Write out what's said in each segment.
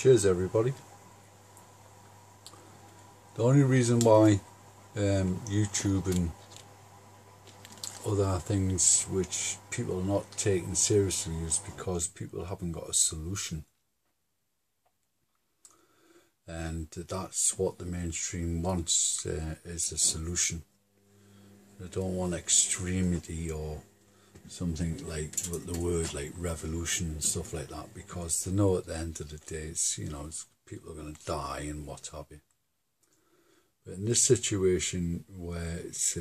Cheers everybody. The only reason why YouTube and other things which people are not taking seriously is because people haven't got a solution. And that's what the mainstream wants, is a solution. They don't want extremity or something like the word like revolution and stuff like that, because they know at the end of the day, people are going to die and what have you. But in this situation where it's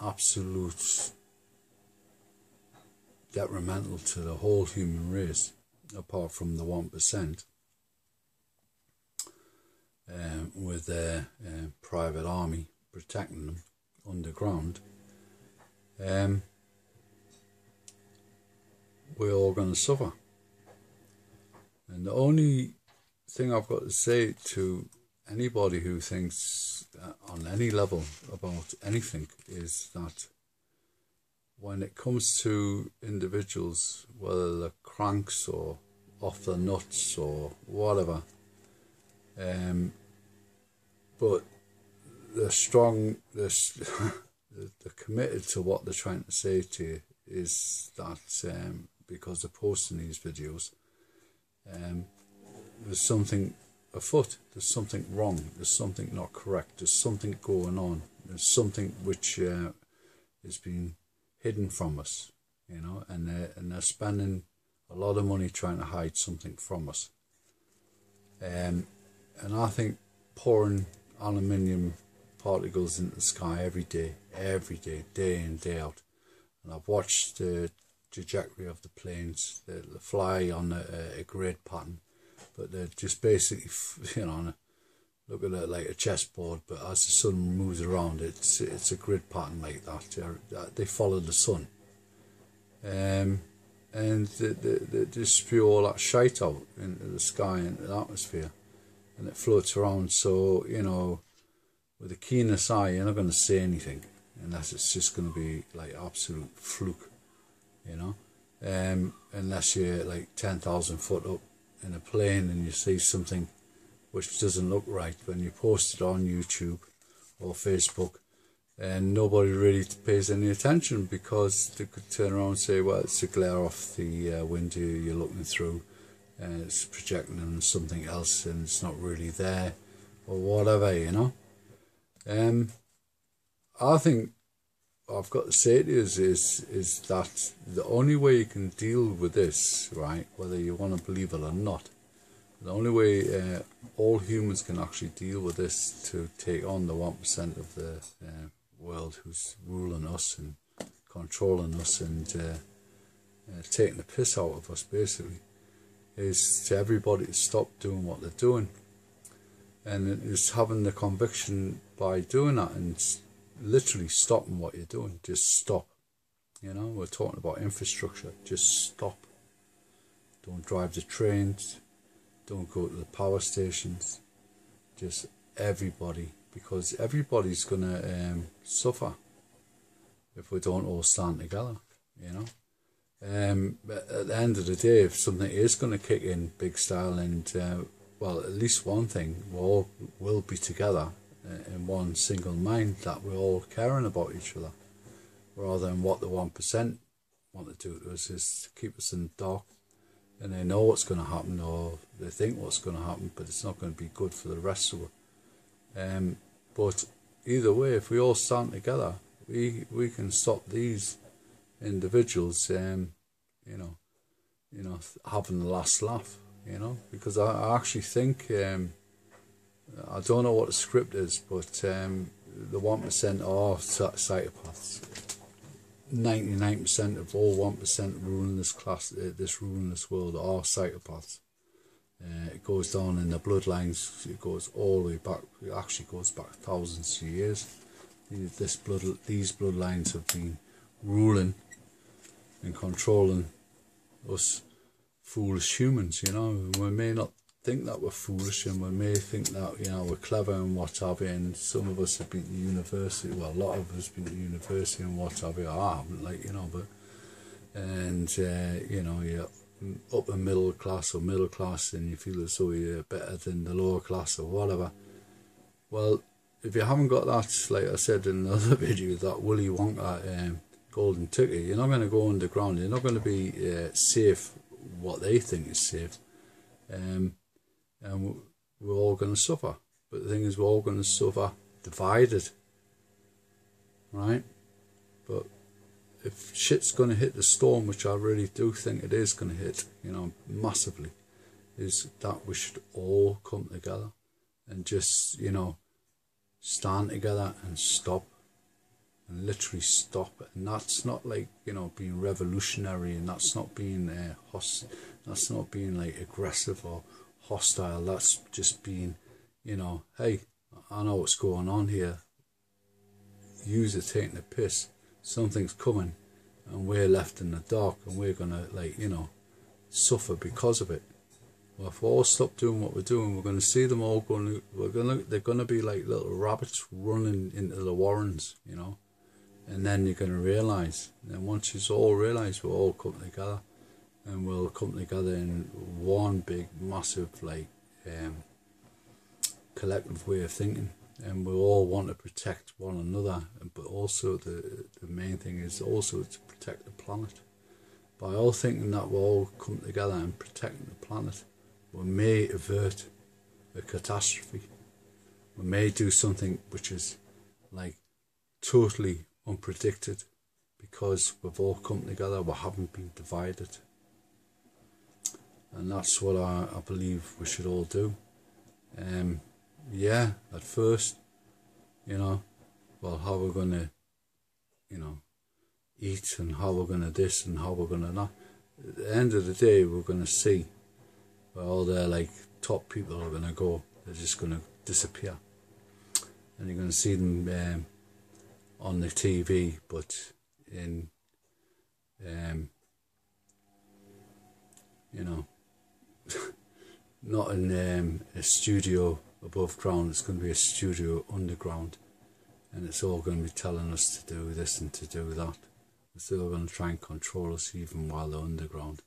absolute detrimental to the whole human race, apart from the 1%, with their private army protecting them underground, we're all going to suffer. And the only thing I've got to say to anybody who thinks on any level about anything is that when it comes to individuals, whether they're cranks or off their nuts or whatever, but they're strong, they're committed to what they're trying to say to you, is that because they're posting these videos, there's something afoot, there's something wrong, there's something not correct, there's something going on, there's something which is being hidden from us, and they're spending a lot of money trying to hide something from us. And I think pouring aluminium particles into the sky every day, day in, day out. And I've watched the trajectory of the planes. They fly on a grid pattern, but they're just basically, look at it like a chessboard, but as the sun moves around, it's a grid pattern like that. They follow the sun. And they just spew all that shite out into the sky, into the atmosphere, and it floats around. So, with a keenest eye, you're not going to see anything, unless it's just going to be like absolute fluke, unless you're like 10,000 foot up in a plane and you see something which doesn't look right. When you post it on YouTube or Facebook, and nobody really pays any attention, because they could turn around and say, well, it's a glare off the window you're looking through, and it's projecting on something else and it's not really there, or whatever, I think what I've got to say to you is that the only way you can deal with this, right, whether you want to believe it or not, the only way all humans can actually deal with this, to take on the 1% of the world who's ruling us and controlling us and taking the piss out of us, basically, is to everybody to stop doing what they're doing. And it's having the conviction by doing that and literally stopping what you're doing. Just stop. We're talking about infrastructure. Just stop. Don't drive the trains. Don't go to the power stations. Just everybody, because everybody's going to suffer if we don't all stand together, But at the end of the day, if something is going to kick in big style, and well, at least one thing, we all will be together in one single mind, that we're all caring about each other, rather than what the 1% want to do to us, is to keep us in the dark. And they know what's going to happen, or they think what's going to happen, but it's not going to be good for the rest of us. But either way, if we all stand together, we can stop these individuals, having the last laugh, because I actually think, I don't know what the script is, but the 1% are psychopaths. 99% of all 1% ruling this class, ruling this world, are psychopaths. It goes down in the bloodlines. It goes all the way back. It actually goes back thousands of years. These bloodlines have been ruling and controlling us foolish humans. We may not think that we're foolish, and we may think that we're clever and what have you. And some of us have been to university. Well, a lot of us have been to university and what have you. I haven't, but and upper middle class or middle class, and you feel as though you're better than the lower class or whatever. Well, if you haven't got that, like I said in another video, that Willy Wonka golden ticket, you're not going to go underground. You're not going to be safe what they think is safe. And we're all going to suffer. But the thing is, we're all going to suffer divided. Right? But if shit's going to hit the storm, which I really do think it is going to hit, massively, is that we should all come together and just, stand together and stop, and literally stop. And that's not like, being revolutionary, and that's not being that's not being like aggressive or hostile. That's just being, hey, I know what's going on here. Yous are taking the piss. Something's coming, and we're left in the dark, and we're gonna suffer because of it. Well, if we all stop doing what we're doing, we're going to see them all they're going to be like little rabbits running into the warrens, and then you're going to realise, and then once you all realise, we'll all come together, and we'll come together in one big, massive, collective way of thinking, and we'll all want to protect one another, but also the main thing is also to protect the planet. By all thinking that we'll all come together and protect the planet, we may avert a catastrophe. We may do something which is totally unpredicted, because we've all come together, we haven't been divided. And that's what I believe we should all do. Yeah, at first, well, how we're going to, eat, and how we're going to this, and how we're going to that. At the end of the day, we're going to see where all their top people are going to go. They're just going to disappear, and you're going to see them on the TV, but in not in a studio above ground. It's going to be a studio underground, and it's all going to be telling us to do this and to do that. They're still going to try and control us even while they're underground.